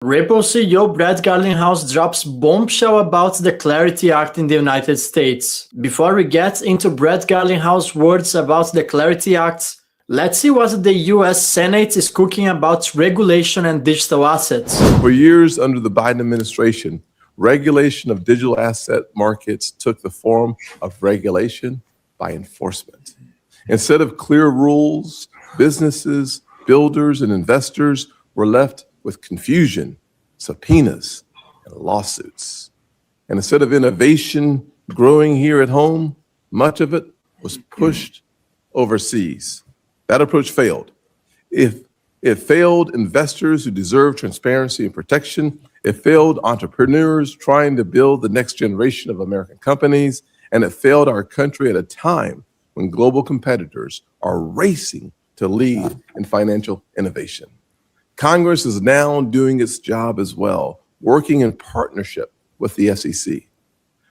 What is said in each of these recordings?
Ripple CEO Brett Garlinghouse drops bombshell about the Clarity Act in the United States. Before we get into Brett Garlinghouse's words about the Clarity Act, let's see what the US Senate is cooking about regulation and digital assets. For years under the Biden administration, regulation of digital asset markets took the form of regulation by enforcement. Instead of clear rules, businesses, builders, and investors were left with confusion, subpoenas, and lawsuits. And instead of innovation growing here at home, much of it was pushed overseas. That approach failed. If it failed investors who deserve transparency and protection, it failed entrepreneurs trying to build the next generation of American companies, and it failed our country at a time when global competitors are racing to lead in financial innovation. Congress is now doing its job as well, working in partnership with the SEC.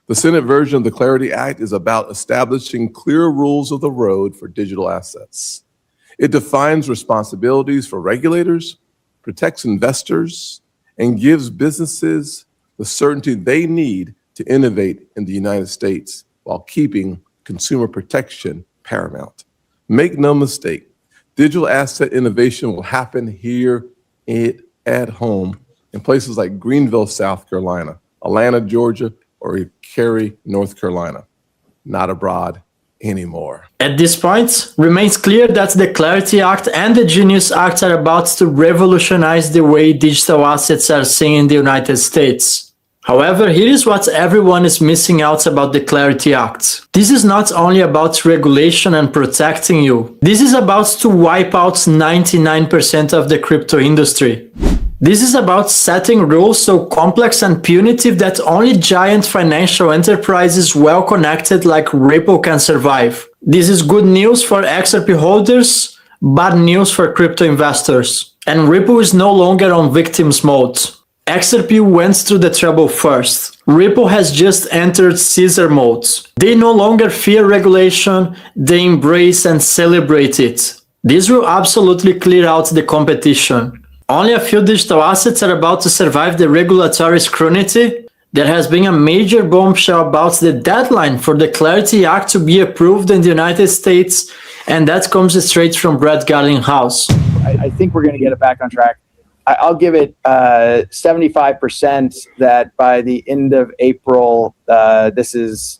The Senate version of the Clarity Act is about establishing clear rules of the road for digital assets. It defines responsibilities for regulators, protects investors, and gives businesses the certainty they need to innovate in the United States while keeping consumer protection paramount. Make no mistake, digital asset innovation will happen here at home in places like Greenville, South Carolina, Atlanta, Georgia, or Cary, North Carolina, not abroad anymore. At this point, remains clear that the Clarity Act and the Genius Act are about to revolutionize the way digital assets are seen in the United States. However, here is what everyone is missing out about the Clarity Act. This is not only about regulation and protecting you. This is about to wipe out 99% of the crypto industry. This is about setting rules so complex and punitive that only giant financial enterprises well connected like Ripple can survive. This is good news for XRP holders, bad news for crypto investors. And Ripple is no longer on victims mode. XRP went through the trouble first. Ripple has just entered Caesar mode. They no longer fear regulation, they embrace and celebrate it. This will absolutely clear out the competition. Only a few digital assets are about to survive the regulatory scrutiny. There has been a major bombshell about the deadline for the Clarity Act to be approved in the United States, and that comes straight from Brett Garlinghouse. I think we're going to get it back on track. I'll give it 75% that by the end of April, this is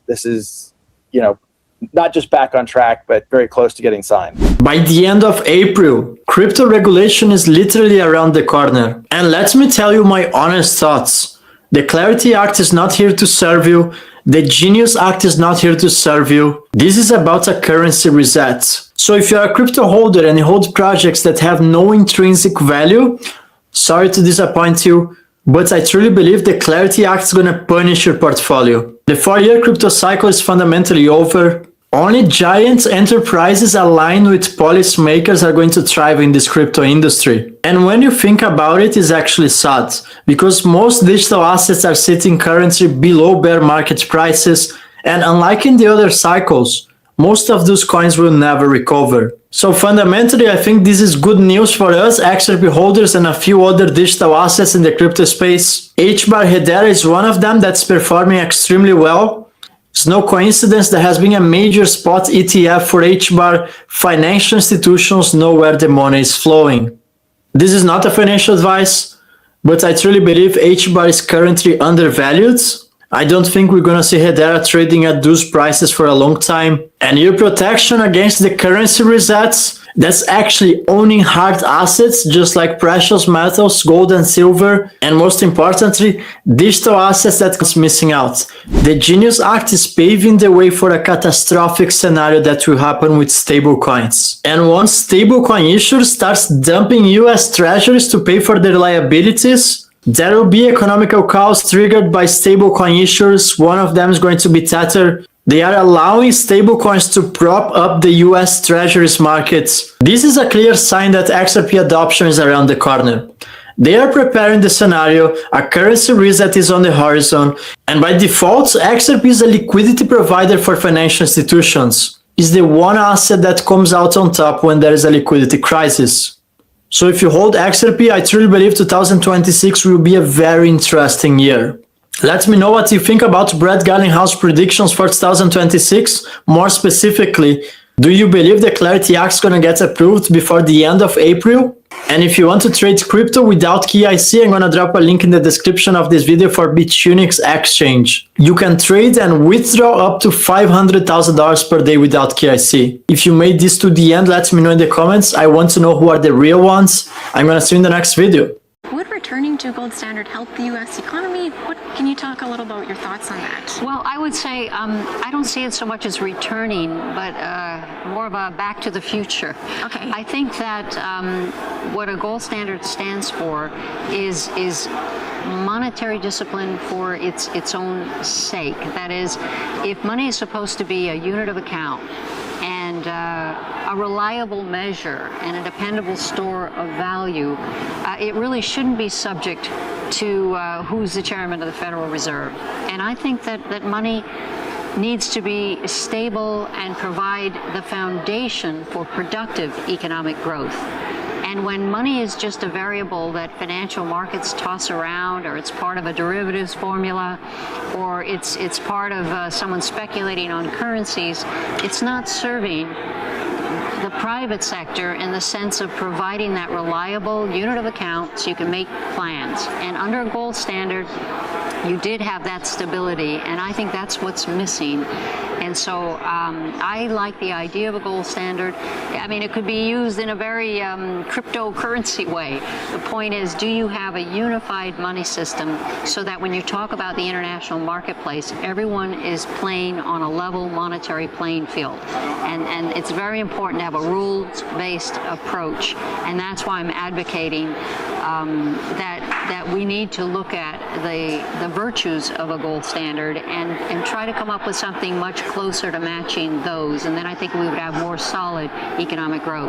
not just back on track, but very close to getting signed. By the end of April, crypto regulation is literally around the corner. And let me tell you my honest thoughts. The Clarity Act is not here to serve you. The Genius Act is not here to serve you. This is about a currency reset. So if you're a crypto holder and you hold projects that have no intrinsic value, sorry to disappoint you, but I truly believe the Clarity Act is going to punish your portfolio. The 4-year crypto cycle is fundamentally over. Only giant enterprises aligned with policymakers are going to thrive in this crypto industry. And when you think about it, it's actually sad, because most digital assets are sitting currently below bear market prices, and unlike in the other cycles, most of those coins will never recover. So fundamentally, I think this is good news for us, XRP holders, and a few other digital assets in the crypto space. HBAR Hedera is one of them that's performing extremely well. It's no coincidence there has been a major spot ETF for HBAR. Financial institutions know where the money is flowing. This is not a financial advice, but I truly believe HBAR is currently undervalued. I don't think we're going to see Hedera trading at those prices for a long time. And your protection against the currency resets, that's actually owning hard assets just like precious metals, gold and silver, and most importantly, digital assets that's missing out. The Genius Act is paving the way for a catastrophic scenario that will happen with stablecoins. And once stablecoin issuers starts dumping US treasuries to pay for their liabilities, there will be economical chaos triggered by stablecoin issuers. One of them is going to be Tether. They are allowing stablecoins to prop up the US treasuries markets. This is a clear sign that XRP adoption is around the corner. They are preparing the scenario, a currency reset is on the horizon, and by default, XRP is a liquidity provider for financial institutions. It's the one asset that comes out on top when there is a liquidity crisis. So if you hold XRP, I truly believe 2026 will be a very interesting year. Let me know what you think about Brett Garlinghouse predictions for 2026. More specifically, do you believe the Clarity Act is going to get approved before the end of April? And if you want to trade crypto without KYC, I'm going to drop a link in the description of this video for Bitunix Exchange. You can trade and withdraw up to $500,000 per day without KYC. If you made this to the end, let me know in the comments. I want to know who are the real ones. I'm going to see you in the next video. Would returning to gold standard help the U.S. economy? Can you talk a little about your thoughts on that? Well, I would say I don't see it so much as returning, but more of a back to the future. Okay. I think that what a gold standard stands for is monetary discipline for its own sake. That is, if money is supposed to be a unit of account and a reliable measure and a dependable store of value, it really shouldn't be subject to who's the chairman of the Federal Reserve. And I think that money needs to be stable and provide the foundation for productive economic growth. And when money is just a variable that financial markets toss around, or it's part of a derivatives formula, or it's part of someone speculating on currencies, it's not serving the private sector in the sense of providing that reliable unit of account so you can make plans. And under a gold standard, you did have that stability, and I think that's what's missing. And so I like the idea of a gold standard. I mean, it could be used in a very cryptocurrency way. The point is, do you have a unified money system so that when you talk about the international marketplace, everyone is playing on a level monetary playing field? And it's very important to have a rules-based approach. And that's why I'm advocating that we need to look at the virtues of a gold standard and try to come up with something much closer to matching those, and then I think we would have more solid economic growth.